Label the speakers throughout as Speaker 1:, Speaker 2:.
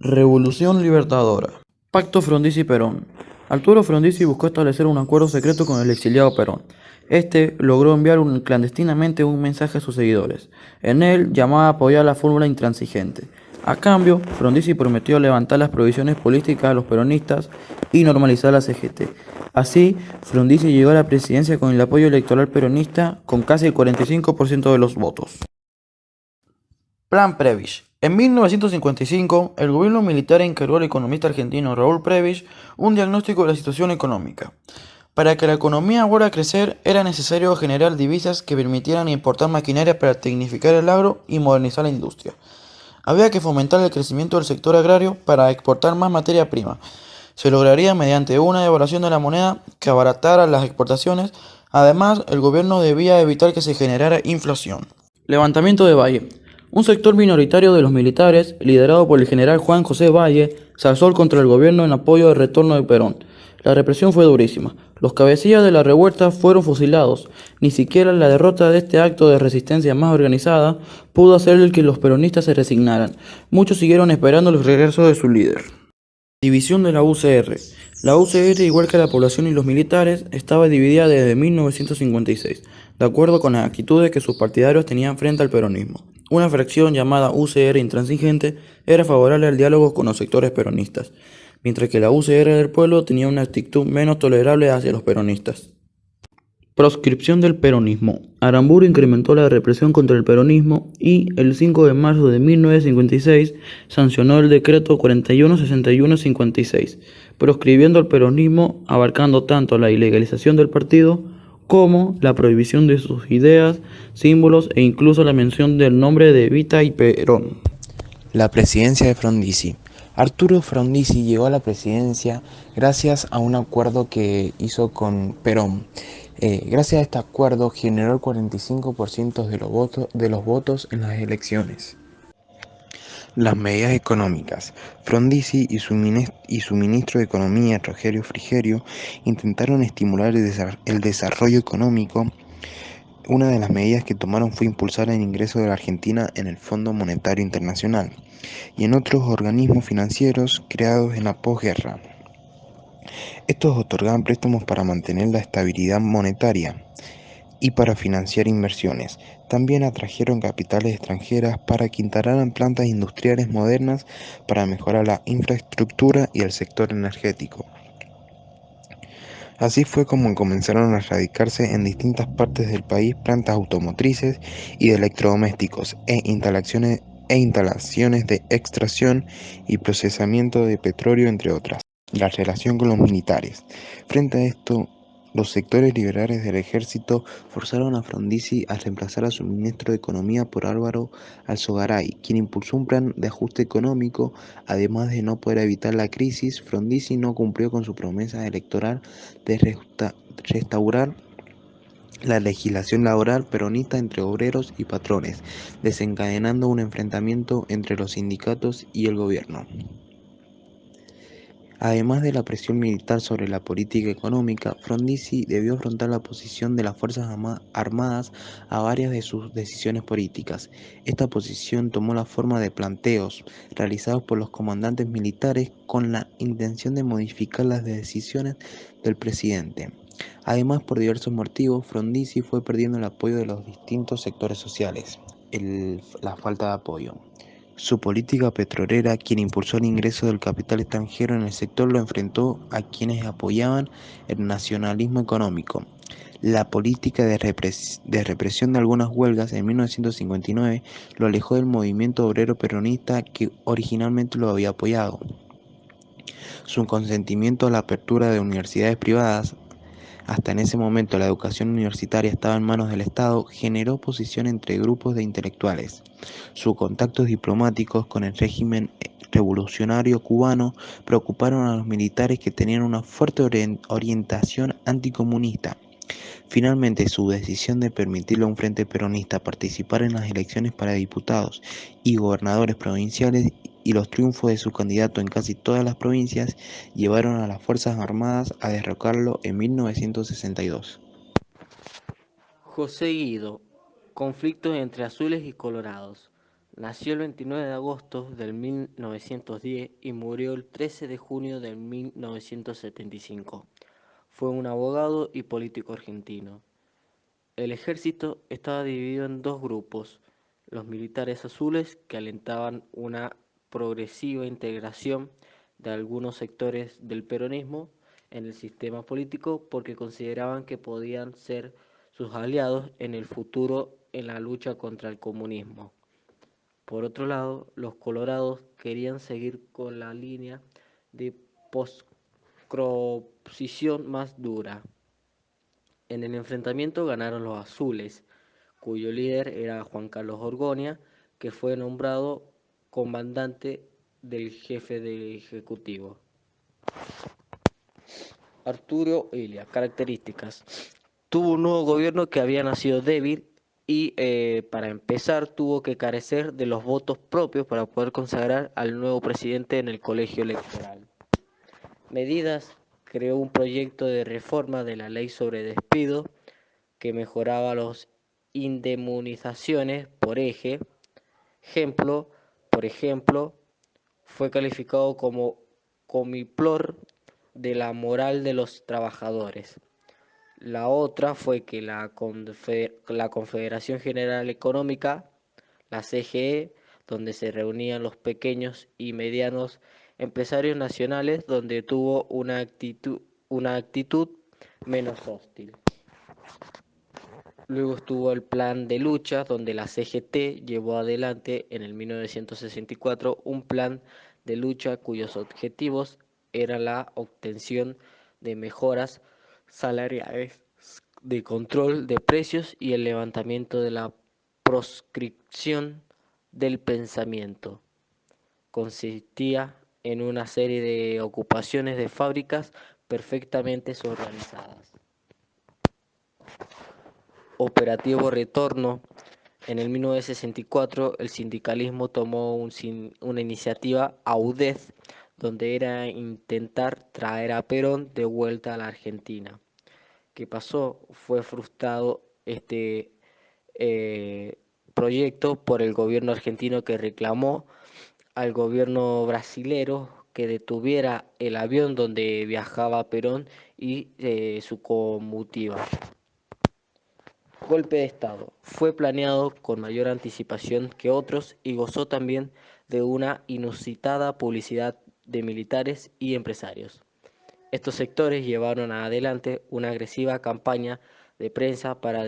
Speaker 1: Revolución Libertadora. Pacto Frondizi-Perón. Arturo Frondizi buscó establecer un acuerdo secreto con el exiliado Perón. Este logró enviar clandestinamente un mensaje a sus seguidores. En él llamaba a apoyar la fórmula intransigente. A cambio, Frondizi prometió levantar las prohibiciones políticas a los peronistas y normalizar la CGT. Así, Frondizi llegó a la presidencia con el apoyo electoral peronista con casi el 45% de los votos. Plan Prebisch. En 1955, el gobierno militar encargó al economista argentino Raúl Prebisch un diagnóstico de la situación económica. Para que la economía vuelva a crecer, era necesario generar divisas que permitieran importar maquinaria para tecnificar el agro y modernizar la industria. Había que fomentar el crecimiento del sector agrario para exportar más materia prima. Se lograría mediante una devaluación de la moneda que abaratara las exportaciones. Además, el gobierno debía evitar que se generara inflación. Levantamiento de Valle. Un sector minoritario de los militares, liderado por el general Juan José Valle, se alzó contra el gobierno en apoyo del retorno de Perón. La represión fue durísima. Los cabecillas de la revuelta fueron fusilados. Ni siquiera la derrota de este acto de resistencia más organizada pudo hacer que los peronistas se resignaran. Muchos siguieron esperando el regreso de su líder. División de la UCR. La UCR, igual que la población y los militares, estaba dividida desde 1956, de acuerdo con las actitudes que sus partidarios tenían frente al peronismo. Una fracción llamada UCR intransigente era favorable al diálogo con los sectores peronistas, mientras que la UCR del pueblo tenía una actitud menos tolerable hacia los peronistas. Proscripción del peronismo. Aramburu incrementó la represión contra el peronismo y, el 5 de marzo de 1956, sancionó el decreto 416156, proscribiendo el peronismo, abarcando tanto la ilegalización del partido como la prohibición de sus ideas, símbolos e incluso la mención del nombre de Evita y Perón.
Speaker 2: La presidencia de Frondizi. Arturo Frondizi llegó a la presidencia gracias a un acuerdo que hizo con Perón. Gracias a este acuerdo generó el 45% de los votos en las elecciones. Las medidas económicas. Frondizi y su ministro de Economía, Rogerio Frigerio, intentaron estimular el desarrollo económico. Una de las medidas que tomaron fue impulsar el ingreso de la Argentina en el Fondo Monetario Internacional y en otros organismos financieros creados en la posguerra. Estos otorgaban préstamos para mantener la estabilidad monetaria y para financiar inversiones. También atrajeron capitales extranjeras para que instalaran plantas industriales modernas para mejorar la infraestructura y el sector energético. Así fue como comenzaron a radicarse en distintas partes del país plantas automotrices y de electrodomésticos instalaciones de extracción y procesamiento de petróleo, entre otras. La relación con los militares. Frente a esto, los sectores liberales del ejército forzaron a Frondizi a reemplazar a su ministro de Economía por Álvaro Alzogaray, quien impulsó un plan de ajuste económico. Además de no poder evitar la crisis, Frondizi no cumplió con su promesa electoral de restaurar la legislación laboral peronista entre obreros y patrones, desencadenando un enfrentamiento entre los sindicatos y el gobierno. Además de la presión militar sobre la política económica, Frondizi debió afrontar la oposición de las Fuerzas Armadas a varias de sus decisiones políticas. Esta oposición tomó la forma de planteos realizados por los comandantes militares con la intención de modificar las decisiones del presidente. Además, por diversos motivos, Frondizi fue perdiendo el apoyo de los distintos sectores sociales. La falta de apoyo. Su política petrolera, quien impulsó el ingreso del capital extranjero en el sector, lo enfrentó a quienes apoyaban el nacionalismo económico. La política de represión de algunas huelgas en 1959 lo alejó del movimiento obrero peronista que originalmente lo había apoyado. Su consentimiento a la apertura de universidades privadas, hasta en ese momento la educación universitaria estaba en manos del Estado, generó oposición entre grupos de intelectuales. Sus contactos diplomáticos con el régimen revolucionario cubano preocuparon a los militares que tenían una fuerte orientación anticomunista. Finalmente, su decisión de permitirle a un frente peronista participar en las elecciones para diputados y gobernadores provinciales y los triunfos de su candidato en casi todas las provincias llevaron a las Fuerzas Armadas a derrocarlo en 1962.
Speaker 3: José Guido. Conflictos entre azules y colorados. Nació el 29 de agosto del 1910 y murió el 13 de junio del 1975. Fue un abogado y político argentino. El ejército estaba dividido en dos grupos: los militares azules, que alentaban una progresiva integración de algunos sectores del peronismo en el sistema político porque consideraban que podían ser sus aliados en el futuro en la lucha contra el comunismo. Por otro lado, los colorados querían seguir con la línea de proscripción más dura. En el enfrentamiento ganaron los azules, cuyo líder era Juan Carlos Orgoña, que fue nombrado comandante del jefe del Ejecutivo. Arturo Illia, características. Tuvo un nuevo gobierno que había nacido débil y para empezar tuvo que carecer de los votos propios para poder consagrar al nuevo presidente en el colegio electoral. Medidas: creó un proyecto de reforma de la ley sobre despido que mejoraba las indemnizaciones por eje. Por ejemplo, fue calificado como comilplor de la moral de los trabajadores. La otra fue que la Confederación General Económica, la CGE, donde se reunían los pequeños y medianos empresarios nacionales, donde tuvo una actitud menos hostil. Luego estuvo el plan de lucha, donde la CGT llevó adelante en el 1964 un plan de lucha cuyos objetivos eran la obtención de mejoras salariales, de control de precios y el levantamiento de la proscripción del pensamiento. Consistía en una serie de ocupaciones de fábricas perfectamente organizadas. Operativo Retorno. En el 1964 el sindicalismo tomó una iniciativa audaz, donde era intentar traer a Perón de vuelta a la Argentina. ¿Qué pasó? Fue frustrado este proyecto por el gobierno argentino, que reclamó al gobierno brasilero que detuviera el avión donde viajaba Perón y su comitiva. Golpe de Estado. Fue planeado con mayor anticipación que otros y gozó también de una inusitada publicidad de militares y empresarios. Estos sectores llevaron adelante una agresiva campaña de prensa para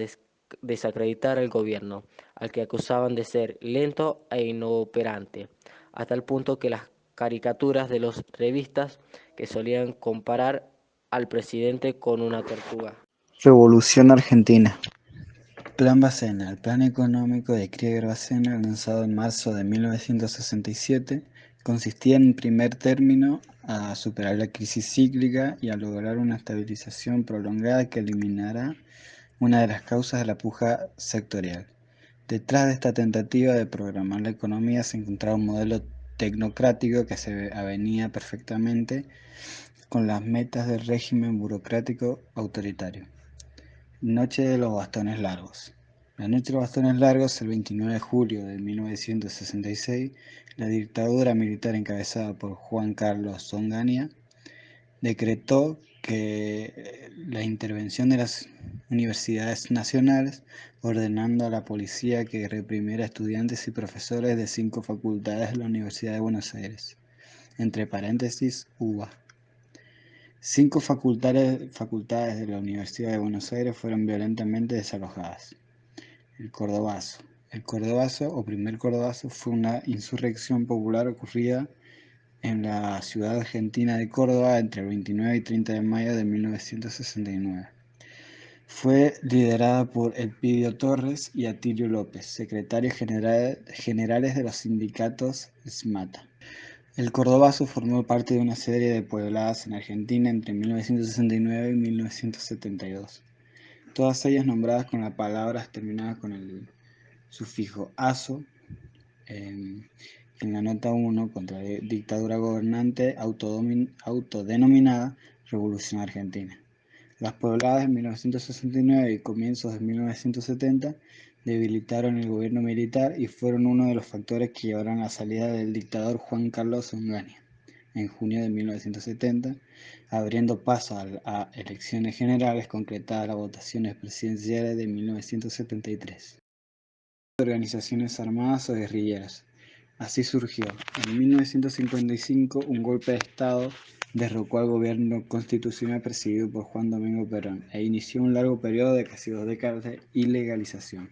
Speaker 3: desacreditar al gobierno, al que acusaban de ser lento e inoperante, a tal punto que las caricaturas de las revistas que solían comparar al presidente con una tortuga.
Speaker 4: Revolución Argentina. Plan Bacena. El plan económico de Krieger-Bacena, lanzado en marzo de 1967, consistía en primer término a superar la crisis cíclica y a lograr una estabilización prolongada que eliminara una de las causas de la puja sectorial. Detrás de esta tentativa de programar la economía se encontraba un modelo tecnocrático que se avenía perfectamente con las metas del régimen burocrático autoritario. Noche de los bastones largos. La noche de los bastones largos, el 29 de julio de 1966, la dictadura militar encabezada por Juan Carlos Onganía decretó que la intervención de las universidades nacionales, ordenando a la policía que reprimiera a estudiantes y profesores de 5 facultades de la Universidad de Buenos Aires, entre paréntesis, UBA. 5 facultades de la Universidad de Buenos Aires fueron violentamente desalojadas. El Cordobazo. El Cordobazo o Primer Cordobazo fue una insurrección popular ocurrida en la ciudad argentina de Córdoba entre el 29 y 30 de mayo de 1969. Fue liderada por Elpidio Torres y Atilio López, secretarios generales de los sindicatos SMATA. El Cordobazo formó parte de una serie de puebladas en Argentina entre 1969 y 1972, todas ellas nombradas con las palabras terminadas con el sufijo "azo", en la nota 1 contra la dictadura gobernante autodenominada Revolución Argentina. Las pobladas de 1969 y comienzos de 1970 debilitaron el gobierno militar y fueron uno de los factores que llevaron a la salida del dictador Juan Carlos Onganía en junio de 1970, abriendo paso a elecciones generales concretadas las votaciones presidenciales de 1973. Organizaciones armadas o guerrilleras. Así surgió, en 1955, un golpe de Estado derrocó al gobierno constitucional presidido por Juan Domingo Perón e inició un largo periodo de casi 2 décadas de ilegalización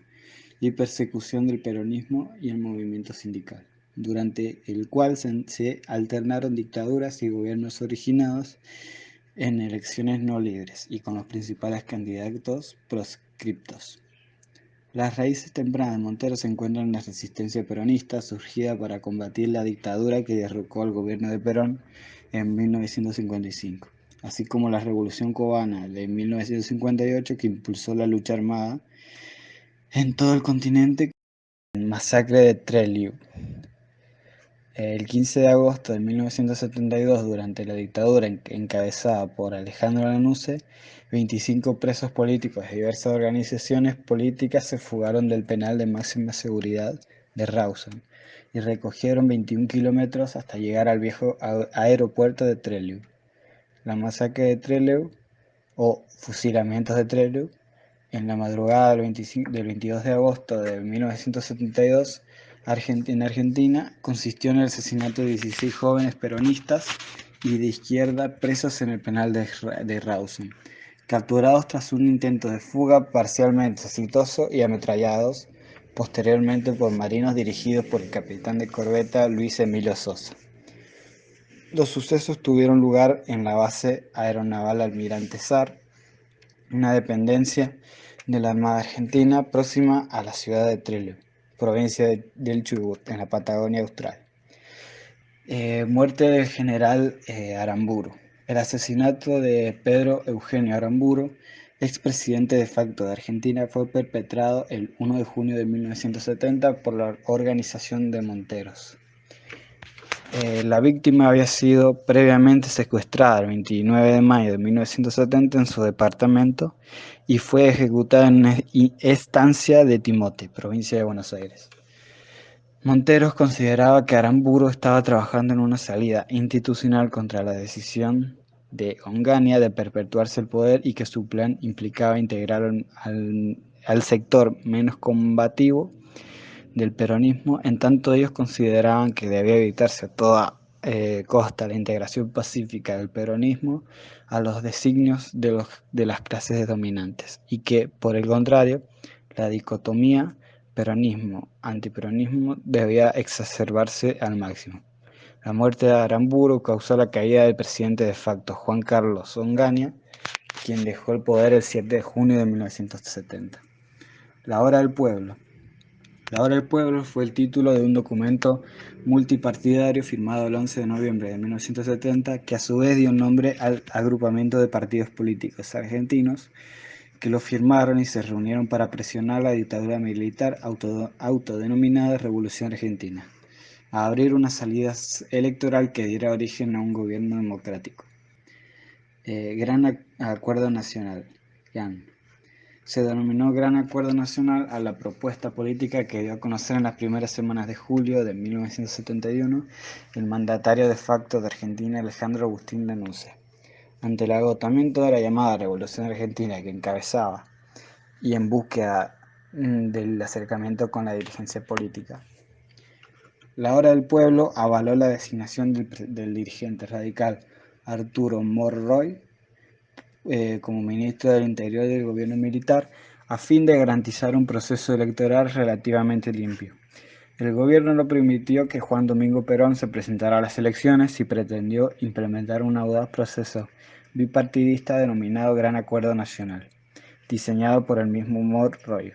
Speaker 4: y persecución del peronismo y el movimiento sindical, durante el cual se alternaron dictaduras y gobiernos originados en elecciones no libres y con los principales candidatos proscriptos. Las raíces tempranas de Montero se encuentran en la resistencia peronista surgida para combatir la dictadura que derrocó al gobierno de Perón en 1955, así como la Revolución Cubana de 1958 que impulsó la lucha armada en todo el continente. Masacre de Trelew. El 15 de agosto de 1972, durante la dictadura encabezada por Alejandro Lanusse, 25 presos políticos de diversas organizaciones políticas se fugaron del penal de máxima seguridad de Rawson y recorrieron 21 kilómetros hasta llegar al viejo aeropuerto de Trelew. La masacre de Trelew, o fusilamientos de Trelew, en la madrugada del 22 de agosto de 1972, en Argentina, consistió en el asesinato de 16 jóvenes peronistas y de izquierda presos en el penal de Rawson, capturados tras un intento de fuga parcialmente exitoso y ametrallados posteriormente por marinos dirigidos por el capitán de corbeta Luis Emilio Sosa. Los sucesos tuvieron lugar en la base aeronaval Almirante Sar, una dependencia de la Armada Argentina próxima a la ciudad de Trelew, provincia del Chubut, en la Patagonia Austral. Muerte del general Aramburu. El asesinato de Pedro Eugenio Aramburu, expresidente de facto de Argentina, fue perpetrado el 1 de junio de 1970 por la organización de Monteros. La víctima había sido previamente secuestrada el 29 de mayo de 1970 en su departamento y fue ejecutada en una estancia de Timote, provincia de Buenos Aires. Monteros consideraba que Aramburu estaba trabajando en una salida institucional contra la decisión de Onganía de perpetuarse el poder y que su plan implicaba integrar al sector menos combativo del peronismo, en tanto ellos consideraban que debía evitarse a toda costa la integración pacífica del peronismo a los designios de las clases dominantes y que, por el contrario, la dicotomía peronismo-antiperonismo debía exacerbarse al máximo. La muerte de Aramburu causó la caída del presidente de facto Juan Carlos Onganía, quien dejó el poder el 7 de junio de 1970. La hora del pueblo. La hora del pueblo fue el título de un documento multipartidario firmado el 11 de noviembre de 1970 que a su vez dio nombre al agrupamiento de partidos políticos argentinos que lo firmaron y se reunieron para presionar a la dictadura militar autodenominada Revolución Argentina a abrir una salida electoral que diera origen a un gobierno democrático. Gran Acuerdo Nacional, GAN. Se denominó Gran Acuerdo Nacional a la propuesta política que dio a conocer en las primeras semanas de julio de 1971 el mandatario de facto de Argentina Alejandro Agustín Lanusse, ante el agotamiento de la llamada Revolución Argentina que encabezaba y en búsqueda del acercamiento con la dirigencia política. La Hora del Pueblo avaló la designación del dirigente radical Arturo Monroy como ministro del Interior del gobierno militar a fin de garantizar un proceso electoral relativamente limpio. El gobierno no permitió que Juan Domingo Perón se presentara a las elecciones y pretendió implementar un audaz proceso bipartidista denominado Gran Acuerdo Nacional, diseñado por el mismo Monroy.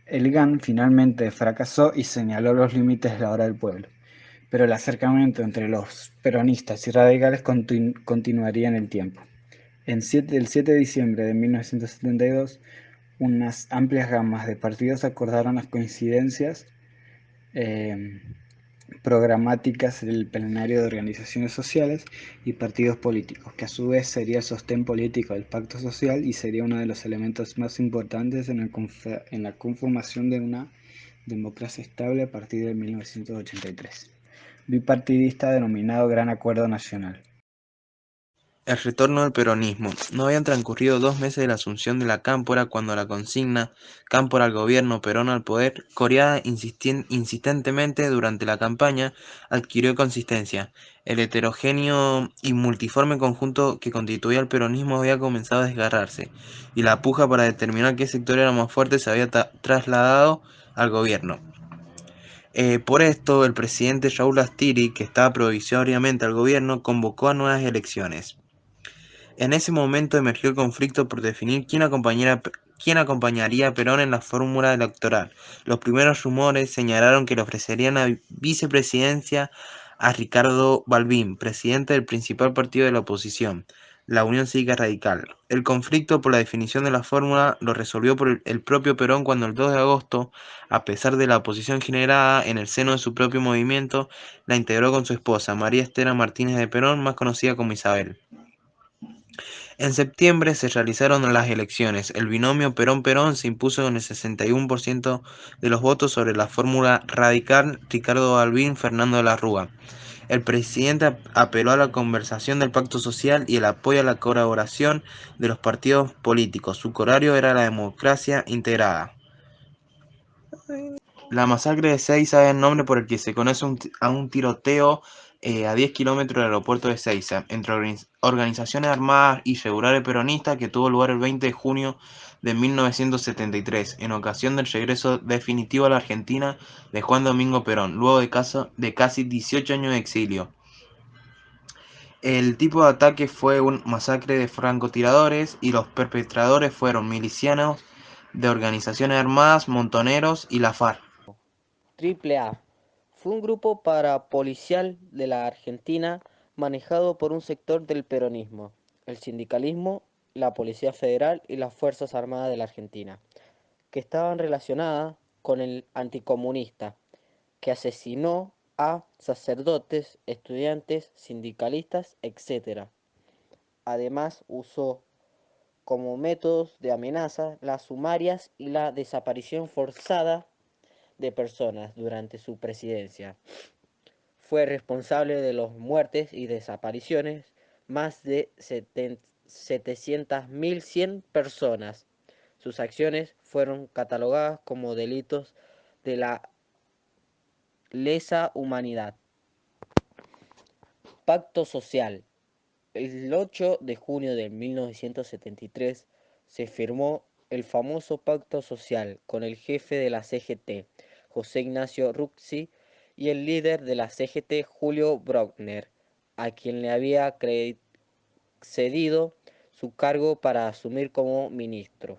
Speaker 4: El GAN finalmente fracasó y señaló los límites de la Hora del Pueblo, pero el acercamiento entre los peronistas y radicales continuaría en el tiempo. El 7 de diciembre de 1972, unas amplias gamas de partidos acordaron las coincidencias programáticas del plenario de organizaciones sociales y partidos políticos, que a su vez sería el sostén político del pacto social y sería uno de los elementos más importantes en la conformación de una democracia estable a partir de 1983. Bipartidista denominado Gran Acuerdo Nacional.
Speaker 2: El retorno del peronismo. No habían transcurrido 2 meses de la asunción de la Cámpora cuando la consigna Cámpora al gobierno, Perón al poder, coreada insistentemente durante la campaña, adquirió consistencia. El heterogéneo y multiforme conjunto que constituía el peronismo había comenzado a desgarrarse, y la puja para determinar qué sector era más fuerte se había trasladado al gobierno. Por esto, el presidente Raúl Astiri, que estaba provisoriamente al gobierno, convocó a nuevas elecciones. En ese momento emergió el conflicto por definir quién acompañaría a Perón en la fórmula electoral. Los primeros rumores señalaron que le ofrecerían la vicepresidencia a Ricardo Balbín, presidente del principal partido de la oposición, la Unión Cívica Radical. El conflicto por la definición de la fórmula lo resolvió por el propio Perón cuando el 2 de agosto, a pesar de la oposición generada en el seno de su propio movimiento, la integró con su esposa, María Estela Martínez de Perón, más conocida como Isabel. En septiembre se realizaron las elecciones. El binomio Perón-Perón se impuso con el 61% de los votos sobre la fórmula radical Ricardo Balbín-Fernando de la Rúa. El presidente apeló a la conversación del pacto social y el apoyo a la colaboración de los partidos políticos. Su corolario era la democracia integrada. La masacre de Seiza es el nombre por el que se conoce a un tiroteo a 10 kilómetros del aeropuerto de Seiza entre organizaciones armadas y regulares peronistas que tuvo lugar el 20 de junio de 1973, en ocasión del regreso definitivo a la Argentina de Juan Domingo Perón, luego de casi 18 años de exilio. El tipo de ataque fue una masacre de francotiradores y los perpetradores fueron milicianos de organizaciones armadas, montoneros y la FARC.
Speaker 3: AAA fue un grupo parapolicial de la Argentina manejado por un sector del peronismo, el sindicalismo, la Policía Federal y las Fuerzas Armadas de la Argentina, que estaban relacionadas con el anticomunista, que asesinó a sacerdotes, estudiantes, sindicalistas, etc. Además, usó como métodos de amenaza las sumarias y la desaparición forzada de personas durante su presidencia. Fue responsable de las muertes y desapariciones más de 700.100 personas. Sus acciones fueron catalogadas como delitos de la lesa humanidad. Pacto social. El 8 de junio de 1973 se firmó el famoso Pacto Social con el jefe de la CGT, José Ignacio Ruxi, y el líder de la CGT, Julio Brockner, a quien le había cedido su cargo para asumir como ministro.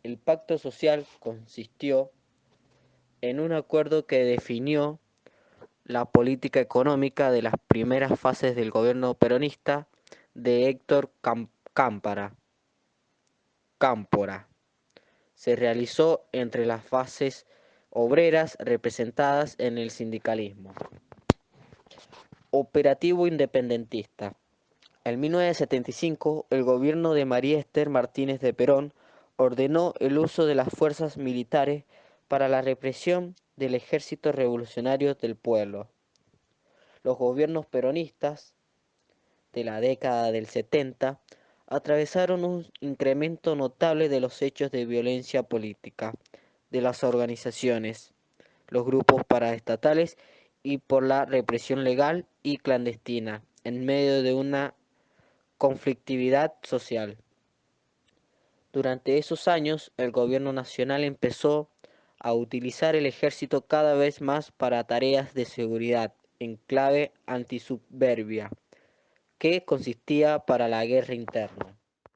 Speaker 3: El Pacto Social consistió en un acuerdo que definió la política económica de las primeras fases del gobierno peronista de Héctor Cámpora. Se realizó entre las fases obreras representadas en el sindicalismo. Operativo independentista. En 1975, el gobierno de María Esther Martínez de Perón ordenó el uso de las fuerzas militares para la represión del Ejército Revolucionario del Pueblo. Los gobiernos peronistas de la década del 70 atravesaron un incremento notable de los hechos de violencia política, de las organizaciones, los grupos paraestatales y por la represión legal y clandestina, en medio de una conflictividad social. Durante esos años, el gobierno nacional empezó a utilizar el ejército cada vez más para tareas de seguridad en clave antisubversiva, que consistía para la guerra interna.